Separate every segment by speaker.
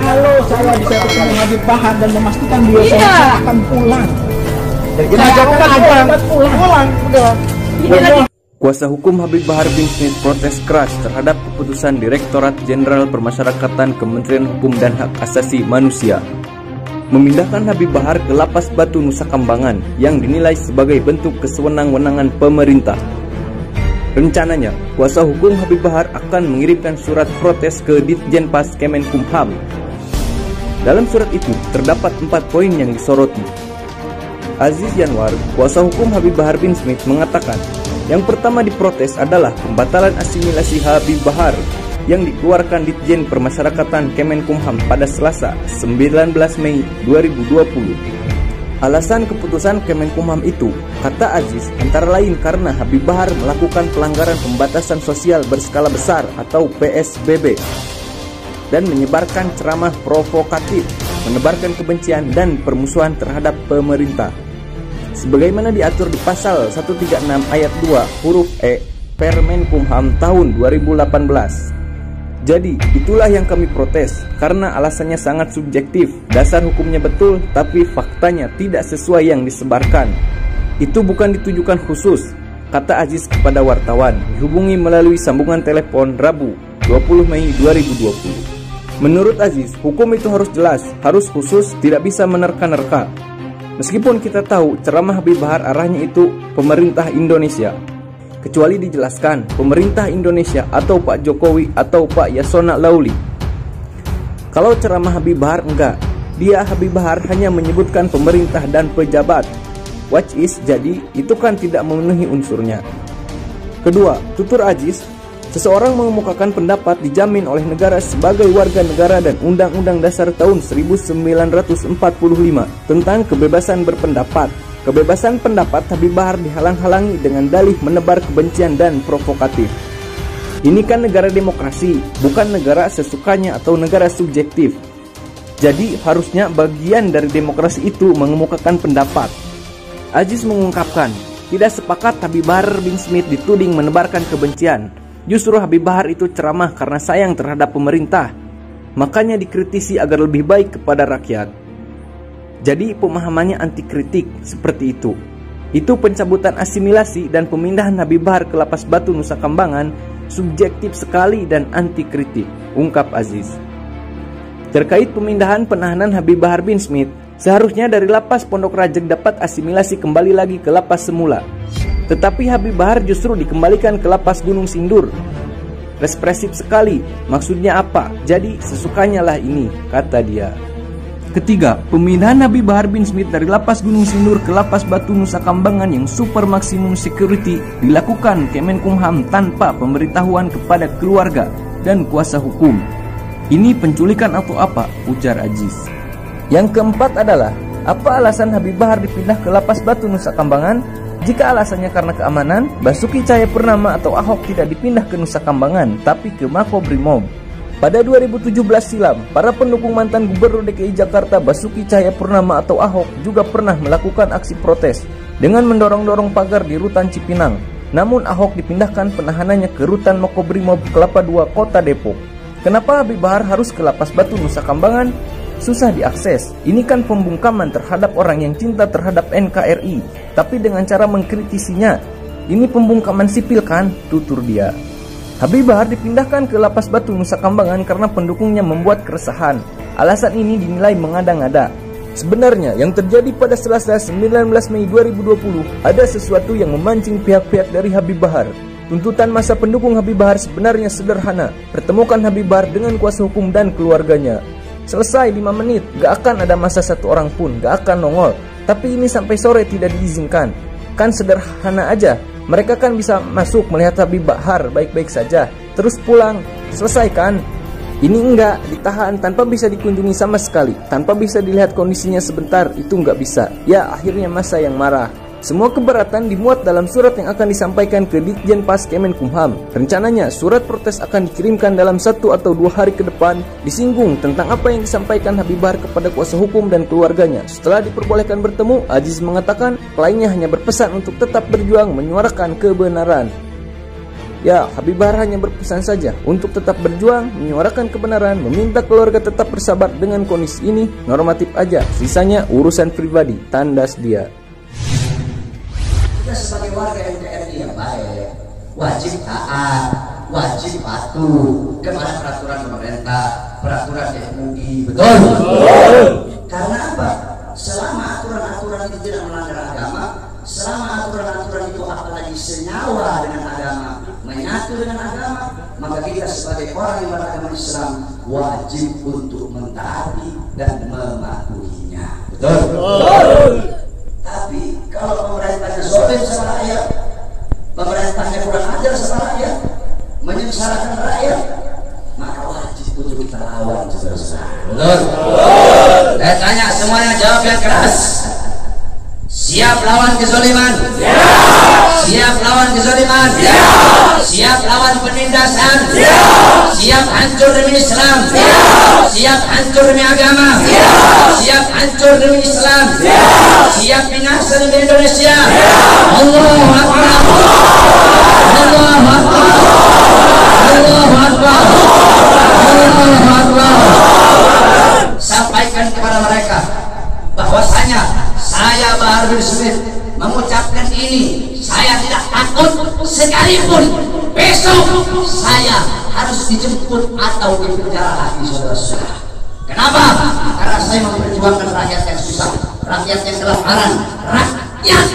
Speaker 1: Kalau saya bisa ketemu Habib Bahar dan memastikan dia akan pulang. Pulang.
Speaker 2: Kuasa hukum Habib Bahar bin Smith protes keras terhadap keputusan Direktorat Jenderal Permasyarakatan Kementerian Hukum dan Hak Asasi Manusia memindahkan Habib Bahar ke Lapas Batu Nusa Kambangan yang dinilai sebagai bentuk kesewenang-wenangan pemerintah. Rencananya, kuasa hukum Habib Bahar akan mengirimkan surat protes ke Ditjenpas Kemenkumham. Dalam surat itu terdapat 4 poin yang disoroti. Aziz Yanwar, kuasa hukum Habib Bahar bin Smith mengatakan, yang pertama diprotes adalah pembatalan asimilasi Habib Bahar yang dikeluarkan Ditjen Permasyarakatan Kemenkumham pada Selasa 19 Mei 2020. Alasan keputusan Kemenkumham itu, kata Aziz, antara lain karena Habib Bahar melakukan pelanggaran pembatasan sosial berskala besar atau PSBB dan menyebarkan ceramah provokatif, menebarkan kebencian dan permusuhan terhadap pemerintah. Sebagaimana diatur di pasal 136 ayat 2 huruf E Permenkumham tahun 2018. Jadi, itulah yang kami protes, karena alasannya sangat subjektif, dasar hukumnya betul, tapi faktanya tidak sesuai yang disebarkan. Itu bukan ditujukan khusus, kata Aziz kepada wartawan, dihubungi melalui sambungan telepon Rabu, 20 Mei 2020. Menurut Aziz, hukum itu harus jelas, harus khusus, tidak bisa menerka-nerka. Meskipun kita tahu ceramah Habib Bahar arahnya itu pemerintah Indonesia, kecuali dijelaskan pemerintah Indonesia atau Pak Jokowi atau Pak Yasona Lauli. Kalau ceramah Habib Bahar enggak, dia Habib Bahar hanya menyebutkan pemerintah dan pejabat. Watch is, jadi itu kan tidak memenuhi unsurnya. Kedua, tutur Aziz, seseorang mengemukakan pendapat dijamin oleh negara sebagai warga negara dan Undang-Undang Dasar tahun 1945 tentang kebebasan berpendapat. Kebebasan pendapat Habib Bahar dihalang-halangi dengan dalih menebar kebencian dan provokatif. Ini kan negara demokrasi, bukan negara sesukanya atau negara subjektif. Jadi harusnya bagian dari demokrasi itu mengemukakan pendapat. Aziz mengungkapkan, tidak sepakat Habib Bahar bin Smith dituding menebarkan kebencian. Justru Habib Bahar itu ceramah karena sayang terhadap pemerintah. Makanya dikritisi agar lebih baik kepada rakyat. Jadi pemahamannya anti kritik seperti itu. Itu pencabutan asimilasi dan pemindahan Habib Bahar ke Lapas Batu Nusa Kambangan subjektif sekali dan anti kritik, ungkap Aziz. Terkait pemindahan penahanan Habib Bahar bin Smith, seharusnya dari Lapas Pondok Rajek dapat asimilasi kembali lagi ke lapas semula. Tetapi Habib Bahar justru dikembalikan ke Lapas Gunung Sindur. Represif sekali, maksudnya apa? Jadi sesukanya lah ini, kata dia. Ketiga, pemindahan Habib Bahar bin Smith dari Lapas Gunung Sindur ke Lapas Batu Nusa Kambangan yang super maksimum security dilakukan Kemenkumham tanpa pemberitahuan kepada keluarga dan kuasa hukum. Ini penculikan atau apa? Ujar Aziz. Yang keempat adalah, apa alasan Habib Bahar dipindah ke Lapas Batu Nusa Kambangan? Jika alasannya karena keamanan, Basuki Cahayapurnama atau Ahok tidak dipindah ke Nusa Kambangan, tapi ke Makobrimob. Pada 2017 silam, para pendukung mantan Gubernur DKI Jakarta Basuki Cahayapurnama atau Ahok juga pernah melakukan aksi protes dengan mendorong-dorong pagar di Rutan Cipinang. Namun Ahok dipindahkan penahanannya ke Rutan Makobrimob Kelapa II, Kota Depok. Kenapa Habib Bahar harus ke Lapas Batu Nusa Kambangan? Susah diakses. Ini kan pembungkaman terhadap orang yang cinta terhadap NKRI, tapi dengan cara mengkritisinya. Ini pembungkaman sipil kan? Tutur dia. Habib Bahar dipindahkan ke Lapas Batu Nusa Kambangan karena pendukungnya membuat keresahan. Alasan ini dinilai mengada-ngada. Sebenarnya yang terjadi pada Selasa 19 Mei 2020 ada sesuatu yang memancing pihak-pihak dari Habib Bahar. Tuntutan masa pendukung Habib Bahar sebenarnya sederhana. Pertemukan Habib Bahar dengan kuasa hukum dan keluarganya. Selesai 5 menit, gak akan ada masa satu orang pun, gak akan nongol. Tapi ini sampai sore tidak diizinkan. Kan sederhana aja. Mereka kan bisa masuk melihat Habib Bahar baik-baik saja, terus pulang, selesai kan? Ini enggak, ditahan tanpa bisa dikunjungi sama sekali, tanpa bisa dilihat kondisinya sebentar, itu enggak bisa. Ya, akhirnya masa yang marah. Semua keberatan dimuat dalam surat yang akan disampaikan ke Ditjenpas Kemenkumham. Rencananya, surat protes akan dikirimkan dalam 1 atau 2 hari ke depan, disinggung tentang apa yang disampaikan Habib Bahar kepada kuasa hukum dan keluarganya. Setelah diperbolehkan bertemu, Aziz mengatakan kliennya hanya berpesan untuk tetap berjuang menyuarakan kebenaran. Ya, Habib Bahar hanya berpesan saja untuk tetap berjuang, menyuarakan kebenaran, meminta keluarga tetap bersabar dengan kondisi ini, normatif aja, sisanya urusan pribadi, tandas dia.
Speaker 3: Kita sebagai warga NKRI yang baik, wajib taat, wajib patuh kepada peraturan pemerintah, peraturan MUI, betul? Karena apa? Selama aturan-aturan itu tidak melanggar agama, selama aturan-aturan itu apalagi senyawa dengan agama, menyatu dengan agama, maka kita sebagai orang yang beragama Islam wajib untuk mentaati dan mematuhinya. Betul? Tapi kalau pemerintahnya zalim sama rakyat, pemerintahnya kurang ajar sama rakyat, menyengsarakan rakyat, maka wajib untuk kita lawan, saudara-saudara. Betul? Saya tanya semuanya, jawab yang keras. Siap lawan kezaliman? Siap. Siap lawan kezaliman? Siap. Siap lawan penindasan? Siap. Siap hancur demi Islam? Siap. Siap hancur demi agama? Siap. Siap hancur demi Islam? Siap. Siap binasa demi Indonesia? Siap. Allahu Akbar. Allahu Akbar. Allahu Akbar. Allahu Akbar. Sampaikan kepada mereka bahwasanya saya Bahar bin Smith mengucapkan ini, saya tidak takut sekalipun besok saya harus dijemput atau dipenjara lagi, saudara-saudara. Kenapa? Karena saya memperjuangkan rakyat yang susah, rakyat yang kelaparan, rakyat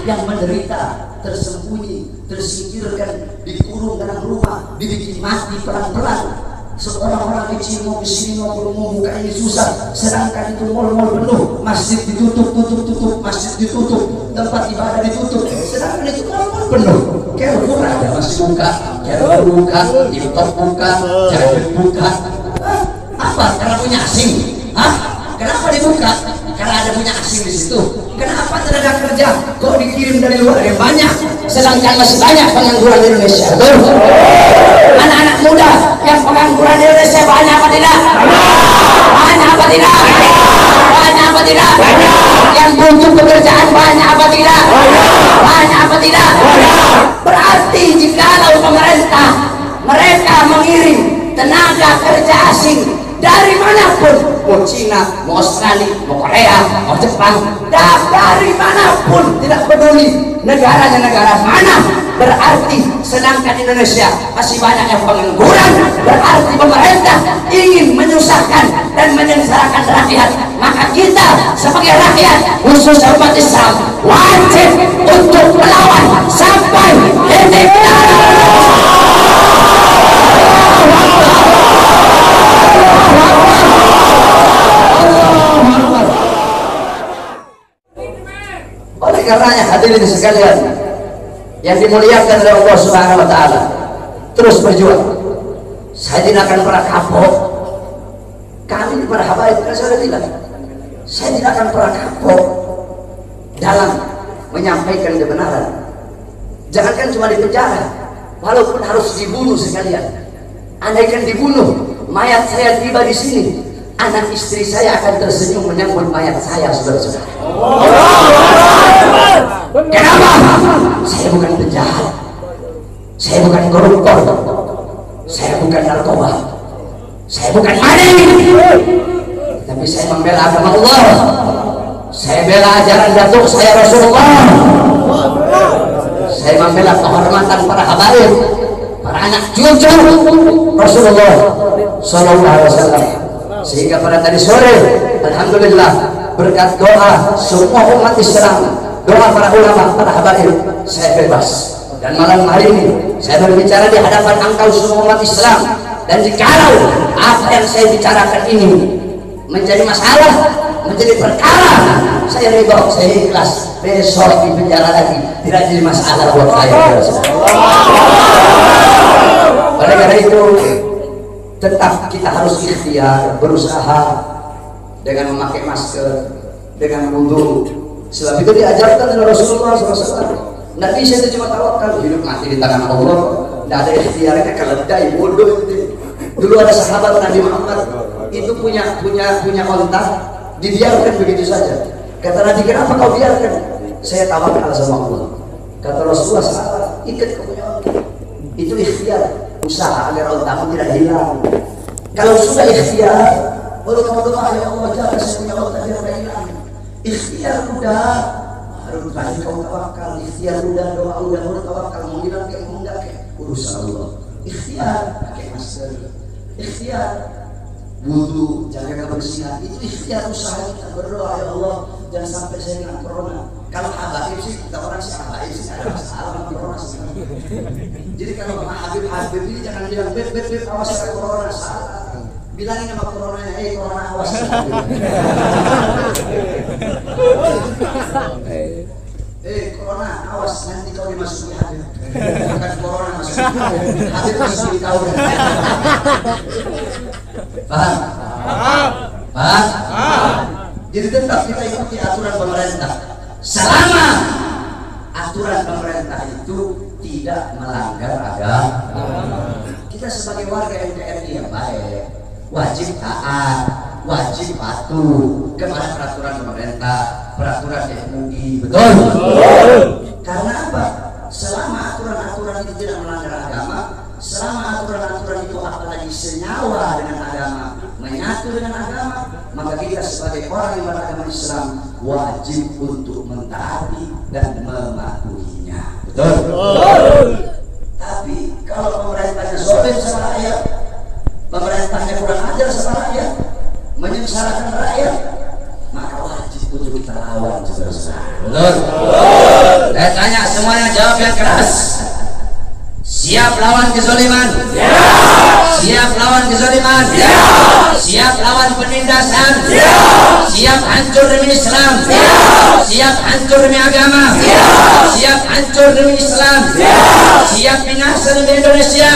Speaker 3: yang menderita, tersembunyi, tersingkirkan, dikurung dalam rumah, dibikin mati pelan-pelan. Seorang orang kecil mau kesini mau buka ini susah, sedangkan itu mal-mal penuh, masjid ditutup, masjid ditutup, tempat ibadah ditutup, sedangkan itu mal-mal penuh. Carrefour ada masih buka, Carrefour buka, TikTok buka, Jalan buka. Apa? Karena punya asing? Hah? Kenapa dibuka? Karena ada punya asing di situ. Kenapa tenaga kerja kok dikirim dari luar yang banyak, sedangkan masih banyak pengangguran di Indonesia? Betul? Anak-anak muda yang pengangguran di Indonesia banyak apa tidak? Banyak apa tidak? Banyak apa tidak? Yang butuh pekerjaan banyak apa tidak? Banyak apa tidak? Berarti jikalau pemerintah mereka mengirim tenaga kerja asing dari manapun, mau Cina, mau Australia, mau Korea, mau Jepang, dari manapun, tidak peduli negaranya negara mana, berarti sedangkan Indonesia masih banyak yang pengangguran, berarti pemerintah ingin menyusahkan dan menyengsarakan rakyat. Maka kita sebagai rakyat, khusus umat Islam, wajib untuk melawan sampai titik darah. Oleh karenanya hadirin sekalian yang dimuliakan oleh Allah Subhanahu wa taala, terus berjuang. Saya tidak akan pernah kapok. Kami para habaib kan sudah bilang, saya tidak akan pernah kapok dalam menyampaikan kebenaran. Jangankan cuma di penjara, walaupun harus dibunuh sekalian. Andaikan dibunuh, mayat saya tiba di sini, anak istri saya akan tersenyum menyambut mayat saya, saudara-saudara. Kenapa? Saya bukan penjahat, saya bukan koruptor, saya bukan narkoba, saya bukan maling, tapi saya membela agama Allah. Saya bela ajaran datuk saya Rasulullah. Saya membela kehormatan para habaib, para anak cucu Rasulullah Sallallahu Alaihi Wasallam. Sehingga pada tadi sore, alhamdulillah, berkat doa semua umat Islam, doa para ulama, para habaib, saya bebas. Dan malam hari ini saya berbicara di hadapan engkau semua umat Islam. Dan jikalau apa yang saya bicarakan ini menjadi masalah, menjadi perkara, saya ridho, saya ikhlas. Besok di penjara lagi tidak jadi masalah buat saya. Oleh karena itu, tetap kita harus ikhtiar, berusaha dengan memakai masker, dengan wudhu. Sebab itu diajarkan oleh Rasulullah SAW. Tidak bisa itu cuma tawakal, hidup mati di tangan Allah. Tidak ada ikhtiarnya, keledai, bodoh itu. Dulu ada sahabat Nabi Muhammad itu punya onta, dibiarkan begitu saja. Kata Nabi, kenapa kau biarkan? Saya tawakal sama Allah. Kata Rasulullah SAW, ikat kau punya onta, itu ikhtiar, usaha agar otakmu tidak hilang. Kalau sudah ikhtiar, baru kamu doa, ya Allah jangan saya punya otak tidak hilang. Ikhtiar udah, baru tadi kamu tawakal. Ikhtiar udah, doa udah, baru tawakal. Mau hilang kayak mau enggak kayak urusan Allah. Ikhtiar pakai masker, ikhtiar wudu, jaga kebersihan, itu ikhtiar usaha kita. Berdoa, ya Allah jangan sampai saya kena corona. Kalau habaib sih, kita orang sih habaib sih, ada masalah sama corona sih. Jadi kalau sama Habib ini jangan bilang beb awas kena corona, salah. Bilangin sama corona, corona awas. Corona awas, nanti kau dimasuki Habib. Bukan corona masuk Habib masuk di kau. Paham? Paham? Jadi tetap kita ikuti aturan pemerintah. Selama aturan pemerintah itu tidak melanggar agama. Kita sebagai warga NKRI yang baik, wajib taat, wajib patuh kepada peraturan pemerintah, peraturan MUI. Betul? Karena apa? Selama aturan-aturan itu tidak melanggar agama, selama aturan-aturan itu apalagi senyawa dengan agama, menyatu dengan agama, maka kita sebagai orang yang beragama Islam wajib untuk mentaati dan mematuhinya. Betul? Tapi kalau pemerintahnya zalim sama rakyat, pemerintahnya kurang ajar sama rakyat, menyengsarakan rakyat, maka wajib untuk kita lawan saudara-saudara. Betul? Saya tanya semuanya, jawab yang keras. Siap lawan kezaliman? Siap lawan kezaliman? Siap lawan penindasan? Siap hancur demi Islam? Siap hancur demi agama? Siap hancur demi Islam? Siap binasa demi Indonesia?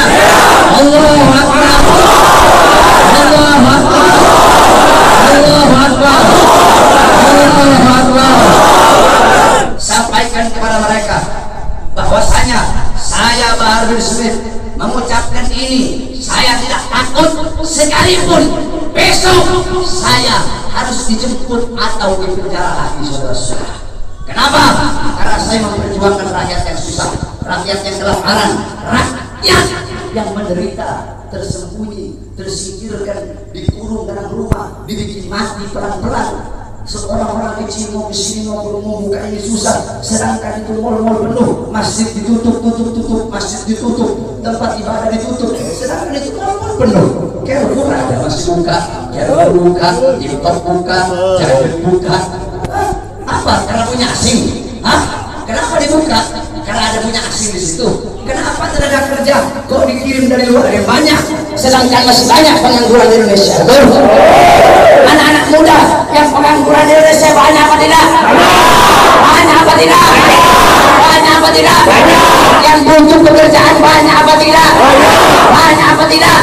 Speaker 3: Allahu Akbar! Allahu Akbar! Allahu Akbar! Allahu Akbar! Sampaikan kepada mereka bahwasanya saya Bahar bin Smith mengucapkan ini, saya tidak takut sekalipun besok saya harus dijemput atau dipenjara lagi, saudara-saudara. Kenapa? Karena saya memperjuangkan rakyat yang susah, rakyat yang kelaparan, rakyat yang menderita, tersembunyi, tersingkirkan, dikurung dalam rumah, dibikin mati pelan-pelan. Seorang-orang kecil mau kesini mau buka ini susah, sedangkan itu mal-mal penuh, masjid ditutup, masjid ditutup, tempat ibadah ditutup, sedangkan itu mal-mal penuh. Carrefour ada masih buka, Carrefour buka, TikTok buka, Jalan buka. Apa? Karena punya asing. Kenapa dibuka? Karena ada punya asing di situ. Kenapa tenaga kerja kok dikirim dari luar yang banyak, sedangkan masih banyak pengangguran di Indonesia? Anak-anak muda yang pengangguran di Indonesia banyak apa tidak? Banyak apa tidak? Banyak apa tidak? Yang butuh pekerjaan banyak apa tidak? Banyak apa tidak?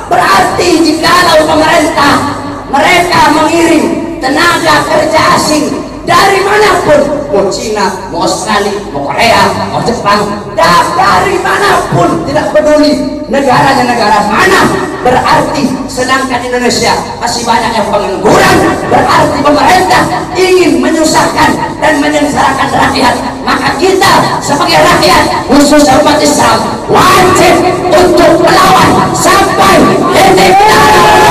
Speaker 3: Berarti jikalau pemerintah mereka mengirim tenaga kerja asing dari manapun, mau Cina, mau Australia, mau Korea, mau Jepang, dari manapun, tidak peduli negaranya negara mana, berarti sedangkan Indonesia masih banyak yang pengangguran, berarti pemerintah ingin menyusahkan dan menyengsarakan rakyat. Maka kita sebagai rakyat, khususnya umat Islam, wajib untuk melawan sampai titik darah.